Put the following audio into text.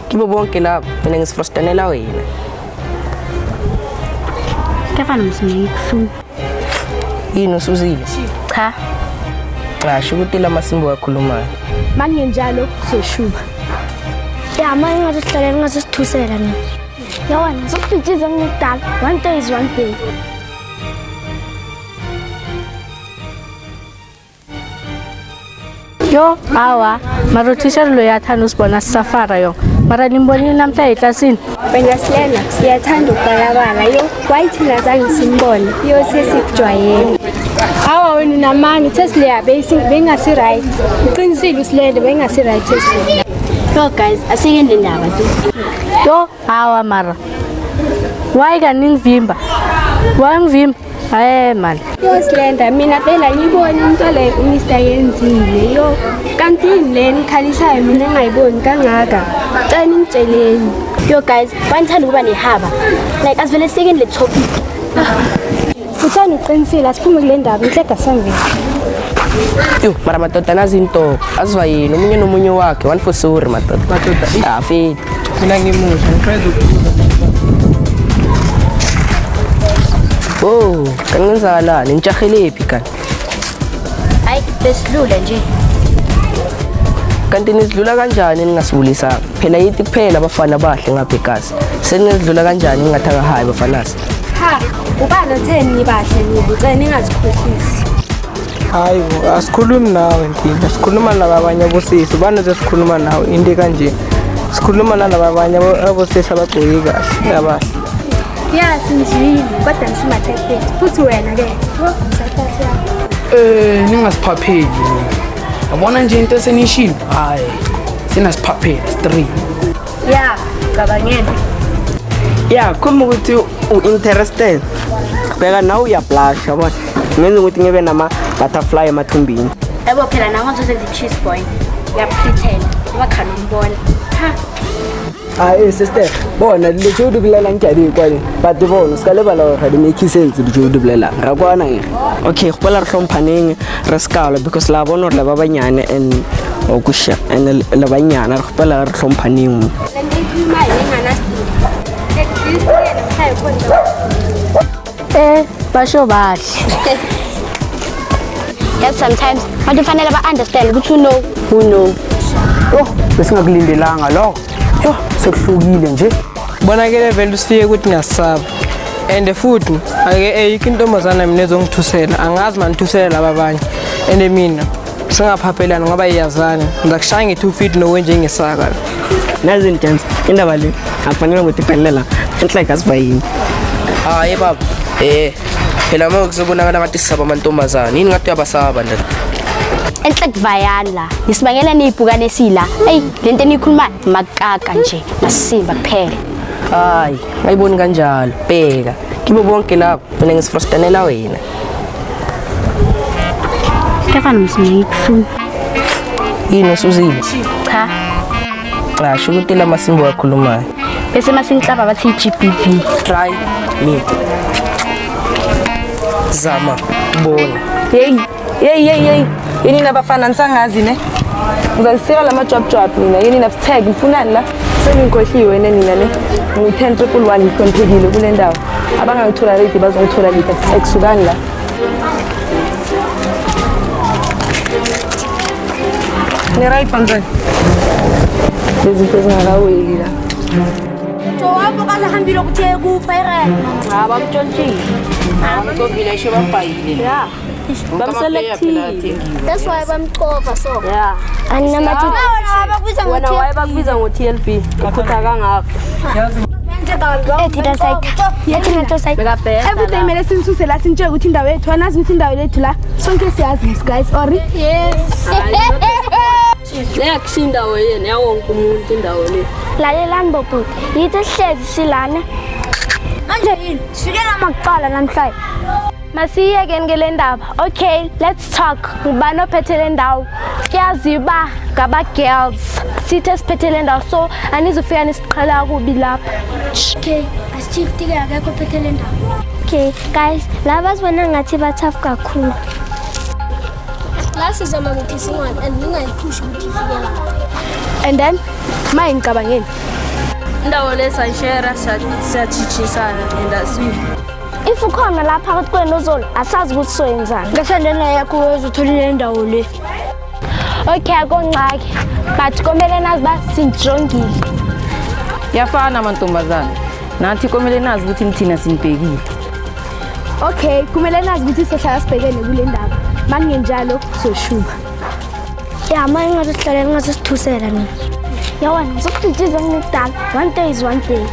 kibo bonke labo mina ngisifrostanela wena. Kefana msimekufuna. Yini usuzile? Cha. Ngasho ukuthi la masimbo akhulumayo. Manje njalo kuseshuba. Ya manje ngazihlalela ngazisithusela mina. Yawona sokuphithiza ngidala. One day is one day. Yo, awa, mara teacher lo yathanda usibona sisafara yo. Mara nimbonile namhla eklasini. Wena Silena, siyathanda ukubalabala yo. Why thina zange simbone? Yo sesikujwayele. Awa wena namanga Tesla bengasi right. Uqinisile usilele bengasi right Tesla. Yo guys, asike ndaba tu. Yo, awa mara. Why kaningivimba? Why ngivimba? Man. Yo Silenda, mina phela ngibona into le Mr yenzile yo. Kanti le nikhalisayo mina engayiboni kangaka. Cela ngitsheleni. Yo guys, wanithanda ukuba nehaba. Like asivele sike le topic. Uthanda uqinisile asiphume kule ndaba inhleka samvela. Yo, mara madoda nazi into. Azwa yini umunye nomunye wakhe, one for sure madoda. Ah, fit. Mina ngimusha ngithola ukubuza. Oh, kangenzakalani? Nitshahelephi kanti? Hayi, besidlula nje. Kanti nizidlula kanjani ningasibulisa? Phela yithi kuphela abafana bahle ngapha egazi. Senizidlula kanjani ningathanga hayi bafanasi? Ha, ubalo 10 bahle nibucela ningazikhohlisi. Hayi, asikhulumi nawe Nkinga. Asikhuluma nabanye abosisi. Bani zesikhuluma nawe into kanje. Sikhuluma nabanye abosisi abagcoyi kahle, yabahle. Ya sinjini, kodwa nisimathephe. Futhi wena ke, usathatha yakho. Ningasiphapheli mina. Yabona nje into esenishilo. Hayi, sinasiphapheli 3. Ya, cabangeni. Yeah, kuma ukuthi u-interested. Bheka nawe uyablush yabona. Ngenza ukuthi ngibe nama butterfly emathumbini. Yabo phela nangonzo senze cheese boy. Uyapretend. Wakhana umbona. Ha. Hayi sister, bona le jodu bilela njani kwani? But bona skale bala hore make sense le jodu bilela. Ra kwana nge. Okay, khopela re hlomphaneng re skala because la bona re ba banyane and okusha and le banyana re khopela re hlomphaneng. Le ngikhuluma ngana Steve. This yena mkhaya khona. Basho bahle. Yes, sometimes abantu fanele ba understand ukuthi who know. Oh, besingakulindelanga lo. Yo, sekuhlukile nje. Bona ke level sifike ukuthi ngasaba. And futhi ake eyikho intombazana mina ezongithusela. Angazi manithusela laba abanye. And mina singaphaphelana ngoba iyazana. Ngizakushaya nge2 feet nowe nje ngesaka. Nazi chance indaba le akufanele ukuthi iqelela enhleka asibayini. Hayi baba. Phela manje kuzobonakala ngathi sisaba amantombazana. Yini ngathi uyabasaba nje? Enhle kuvayala. Nisibangela nibhukane esila. Hey, lento enikhuluma makaka nje. Masimba kuphela. Hayi, ayiboni kanjalo. Bheka. Kibo bonke labo mina ngisifrostanela wena. Kefana msimekufuna. Yini usuzile? Cha. Ngasho ukuthi la masimbo akhulumayo. Bese masinhlaba bathi GBV. Try me. Zama bona. Hey. Yini nabafana nisangazi ne? Ngizasika lama job mina. Yini nafitag ngifunani la? Sengikhohliwe nina ne. Ngi1011 ngikonthekile kule ndawo. Abangangithola late bazongithola late ekusukani la. Ne right banzani. Lezi zingakaweli la. Jowabo kasahambile ukuthi kupha Bamtshontshile. Ngobile isho babhayile. Yeah. Bamselective. That's why bamqova so. Yeah. Anamathi Wena wayebakubiza ngo-TLB. Ukhutha kangaka. Thina side. Yathina to side. Everyday mele sinisuse la sinitshela ukuthi indawo yethu anazi ukuthi indawo lethu la sonke siyazi guys or Yes. Leyakushinda wena yawonke umuntu indawo le. Lalelani bobo. Yithi hlezi silana. Manje yini? Sikela makuqala namhlanje. Masiyeke ngele ndaba. Okay, let's talk. Ngubani ophethe le ndawo? Kuyazi ba ngaba girls. Sithe siphethe le ndawo so anizofika nisiqhala kubi lapha. Okay, asichief tika akekho phethe le ndawo. Okay, guys, laba sibona ngathi bathafu kakhulu. La sizama ukuthi singwane and ningayiphushi ukuthi ifike la. And then mayingicabangeni indawo le sayishera siyachichisana and aswile. If ukhona la phakathi kwenu noZolo asazi ukuthi soyenzani. ngasendena yakho uzotholile indawo le. Okay akongxaki but komele nazi ba sinjongile. Yafana mantombazana. Nathi komele nazi ukuthi nithina sinibhekile. Okay kumele nazi ukuthi sihlala sibhekene kule ndaba. Makungenjalo soshuba. Ya manje ngathi sihlale ngathi sithusela mina. Yawona ngizokuditiza ngidala. One day is one day.